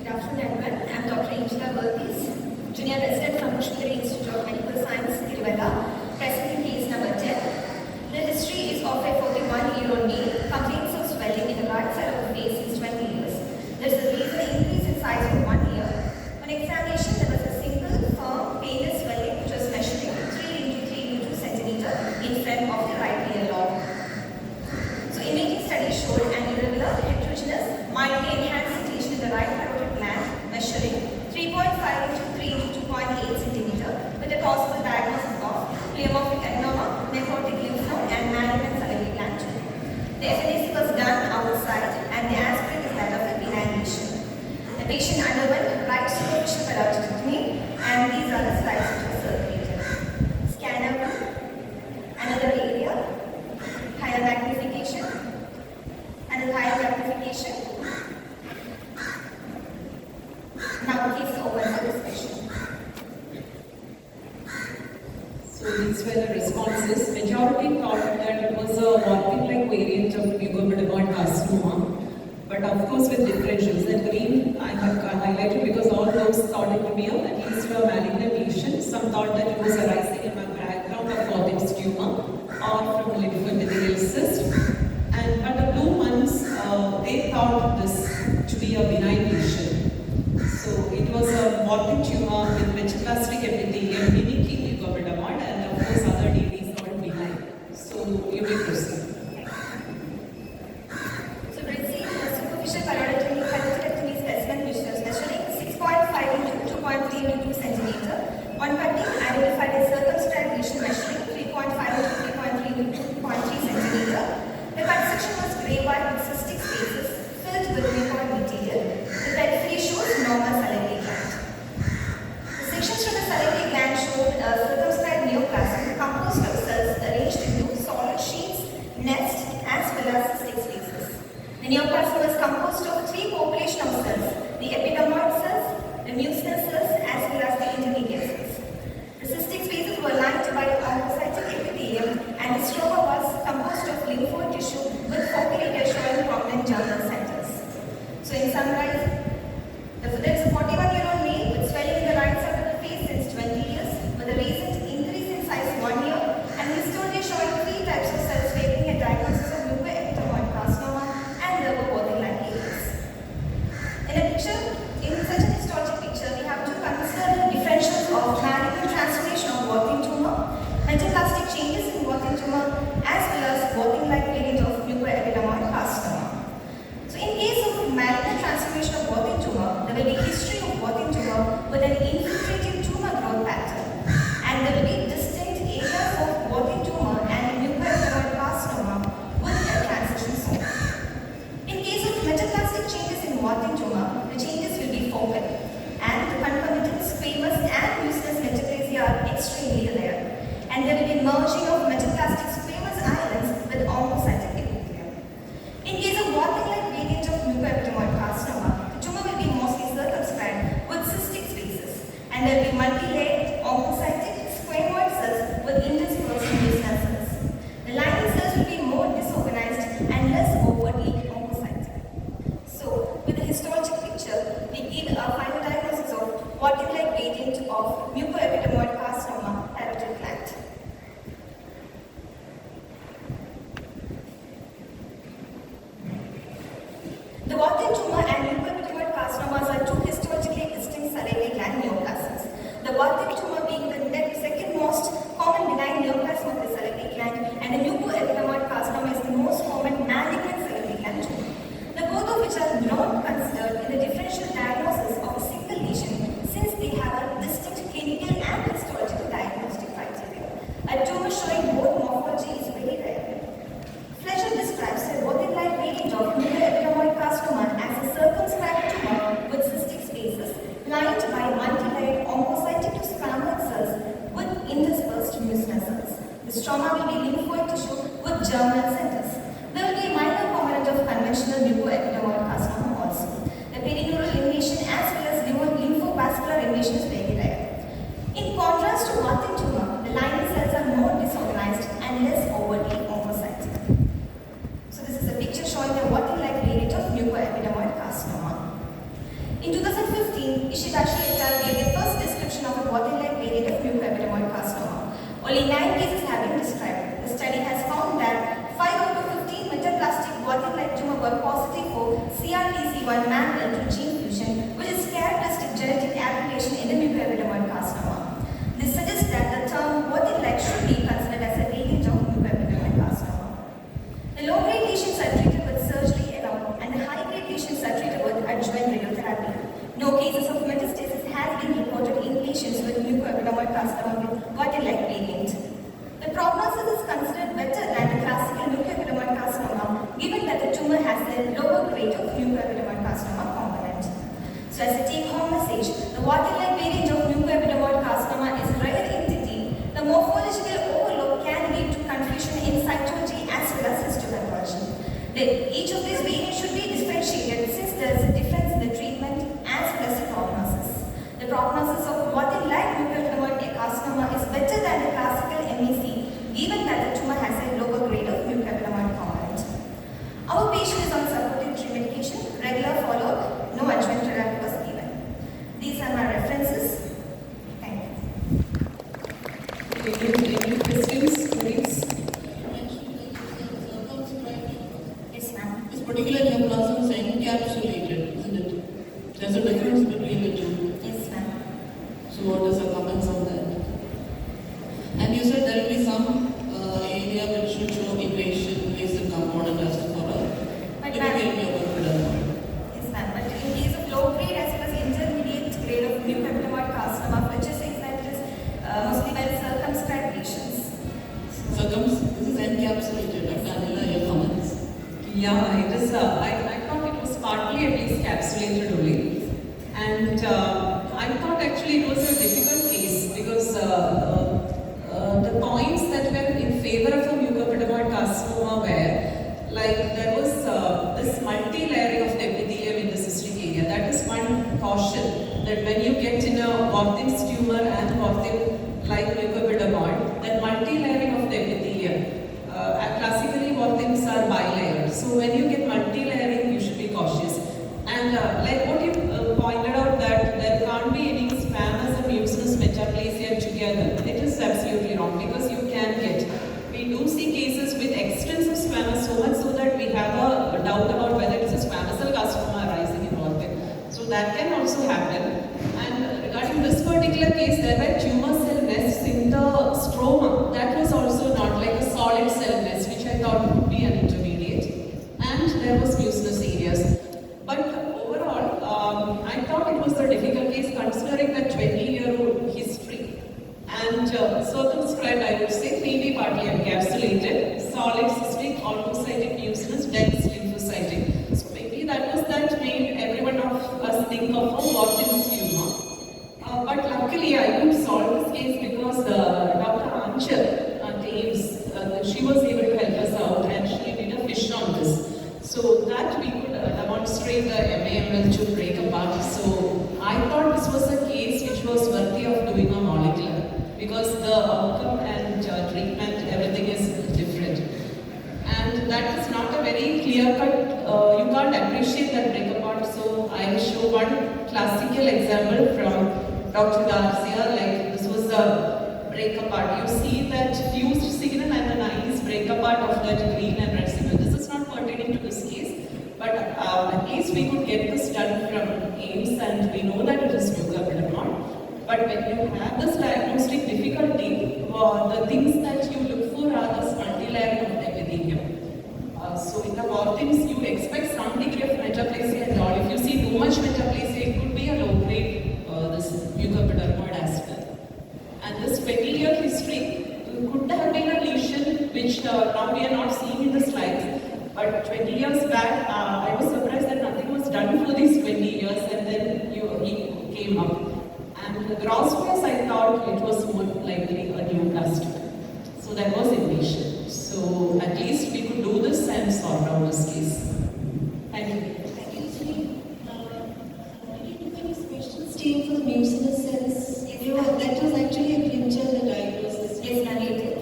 Good afternoon, everyone. I am Dr. Junior Resident from Pushpari Institute of Medical Science, Tiruvalla, presenting case number 10. The history is of a 41-year-old male, complaints of swelling in the right side of the face since 20 years. There is a recent increase in size in 1 year. On examination, there was a single, firm, painless swelling which was measuring 3 into 3 into 2 centimeter in front of the right ear lobe. So, imaging studies showed an irregular, heterogeneous, mildly enhanced lesion in the right parotid gland measuring 3.5 into 3 into 2.8 centimeter with a possible diagnosis of pleomorphic adenoma, nephrotic lymph node, and malignant salivary gland tumor. The FNAC was done outside, and the aspirate is that of a benign lesion. The patient underwent right superficial parotidectomy, and these are the slides which were circulated. Scanner 1, another area, higher magnification, another higher magnification. Now please open for discussion. So these were the responses. Majority thought that it was a warping-like variant of mucoepidermoid carcinoma, but of course with differentials. The green I have highlighted because all those thought it to be at least a malignant lesion. Some thought that it was arising in a background of Fortin's tumor or from a lymphoepithelial cyst. But the blue ones, they thought this to be a benign lesion. So it was a warping tumor with metaplastic epithelium mimicking mucoepidermoid, and of course other DVs not behind. So you may proceed. So we received a superficial parotidectomy specimen which was measuring 6.5 into 2.3 into 2 centimeter. One cutting identified a circumscribed lesion measuring 3.5 into 3.3 into 2.3 centimeter. The cut section was grey-white with cystic spaces filled with mucoid material. The periphery shows normal salivary gland. The sections from the salivary gland showed a circumscribed neoplasm composed of cells arranged into solid sheets, nest, as well as cystic spaces. The neoplasm was composed of 3 populations of cells: the epidermoid cells, the mucinous cells, as well as the intermediate cells. The cystic spaces were lined by oncocytic epithelium, and the stroma was composed of lymphoid tissue with foculated showing prominent germinal centers. So, in summary, there is a 41-year-old male with swelling in the right side of the face since 20 years, with a recent increase in size 1 year, and histology showing 3 types of cells favoring a diagnosis of mucoepidermoid carcinoma and rubber-like areas. In a picture, in such a histologic picture, we have to consider the differentials of malignant transformation of Warthin tumor, metaplastic changes in Warthin tumor, as well as Warthin-like variant of mucoepidermoid carcinoma. So, in case of malignant transformation of Warthin tumor, there will be history of Warthin tumor with an infiltrative tumor growth pattern, and there will be distinct areas of Warthin tumor and mucoepidermoid carcinoma with a transition zone. In case of metaplastic changes in Warthin tumor, the changes will be focal, and the concomitant squamous and mucinous metaplasia are extremely rare, and there will be merging of metaplastic squamous islands with oncocytic epithelium. In case of Warthin-like variant of mucoepidermoid carcinoma, the tumor will be mostly circumscribed with cystic spaces, and there will be multi-layered oncocytic squamoid cells with interspersed mucinous cells. The lining cells will be more disorganized and less overtly oncocytic. So, with the histologic picture, we give a final diagnosis of Warthin-like variant of mucoepidermoid carcinoma parotid gland. The Warthin tumor and mucoepidermoid carcinomas are 2 histologically distinct salivary gland neoplasms. The Warthin tumor being the second most common benign neoplasm of the salivary gland, and the mucoepidermoid carcinoma is the most common malignant salivary gland tumor. The both of which are not considered in the differential diagnosis of a single lesion, since they have a distinct clinical gave the first description of a water-like variant of mucoepidermoid carcinoma. Only 9 cases have been described. The study has found that 5 out of 15 metaplastic water-like tumor were positive for CRTC1 MAML2 gene fusion, which is characteristic genetic aggregation in the mucoepidermoid carcinoma. This suggests that the term water-like should be considered as a variant of mucoepidermoid carcinoma. The low-grade lesions are treated with surgery alone, and the high-grade lesions are treated with adjuvant radiotherapy. No cases of metastasis have been reported in patients with mucoepidermoid carcinoma with water-like variant. The prognosis is considered better than the classical mucoepidermoid carcinoma, given that the tumor has a lower grade of mucoepidermoid carcinoma component. So, as a take-home message, the water-like variant of mucoepidermoid carcinoma is a rare entity. The morphological overload can lead to confusion in cytology as well as histopathology. Each of these variants should be differentiated since there is a difference in the treatment as well as the prognosis. The prognosis of water-like mucoepidermoid carcinoma is better than the classical MEC, given that the tumor has a lower grade of mucoepidermoid component. Our patient is on supportive treatment medication, regular follow-up, no adjuvant therapy was given. These are my references. Thank you. Any questions, please? Yes, ma'am. This particular neoplasm is encapsulated, isn't it? There's a difference between the two. Yes, ma'am. So what is the comments on that? And you said there will be some area which should show invasive component as to for a But typical ma'am, mucoepidermoid. yes, ma'am. But in case of low grade as well as intermediate grade of mucoepidermoid carcinoma, which is exactly mostly by circumscribed lesions. This is encapsulated. Dr. Anila, your comments? Yeah, it is. I thought it was partly at least capsulated only, and I thought actually it was a difficult case because the points that were in favor of a mucoepidermoid carcinoma were like there was this multi-layering of the epithelium in the cystic area. That is one caution that when you get in a Warthin's tumor and Warthin-like mucoepidermoid, that multi-layering of the epithelium. Classically, Warthin's are bilayered. So when you get multi-layering, you should be cautious. And like what you pointed out that there can't be any squamous and mucinous metaplasia together. It is absolutely wrong because you can get. We do see cases with extensive squamous so much so that we have a doubt about whether it is a squamous cell carcinoma arising in Warthin. So that can also happen. And regarding this particular case, there were tumor cell nests in the stroma. That was also not like a solid cell nest, which I thought would be an intermediate. And there was mucinous areas. But overall, I thought it was a difficult case considering the 20-year-old history. And circumscribed, I would say, maybe partly encapsulated, solid cystic, orthocytic mucinous, dense lymphocytic. So maybe that was that made everyone of us think of a Warthin's tumor. But luckily, I could solve this case because Dr. Anchal at AIMS, she was able to help us out and she did a fish on this. So that we could demonstrate the MAML2 break apart. So I thought this was a case which was worthy of doing a molecular because the outcome and treatment, everything is different. And that is not a very clear cut, you can't appreciate that break apart. So I will show one classical example from Dr. Garcia, like this was a break apart. You see that fused signal and the nice break apart of that green and red signal. This is not pertaining to this case, but at least we could get this done from AIMS and we know that it is mucoepidermoid. But when you have this diagnostic difficulty, the things that you look for are this multi-layering of the epithelium. So in the Warthin's, you expect some degree of metaplasia and all. If you see too much metaplasia, it could be a low-grade this mucoepidermoid as well. And this 20-year history could have been a lesion which now we are not seeing in the slides. But 20 years back, I was surprised that nothing was done for these 20 years and then he came up. And the gross wise, I thought it was more likely a neoplastic. So that was invasion. So at least we could do this and solve out this case. Thank you. Team for the mucinous cells. That was actually a clincher the diagnosis. Yes, ma'am, we did.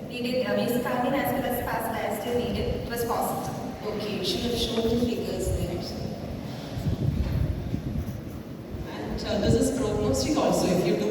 We did musicarmin as well as past diastole, we did. It was positive. Okay, you should have shown the figures there. And this diagnostic also, if you took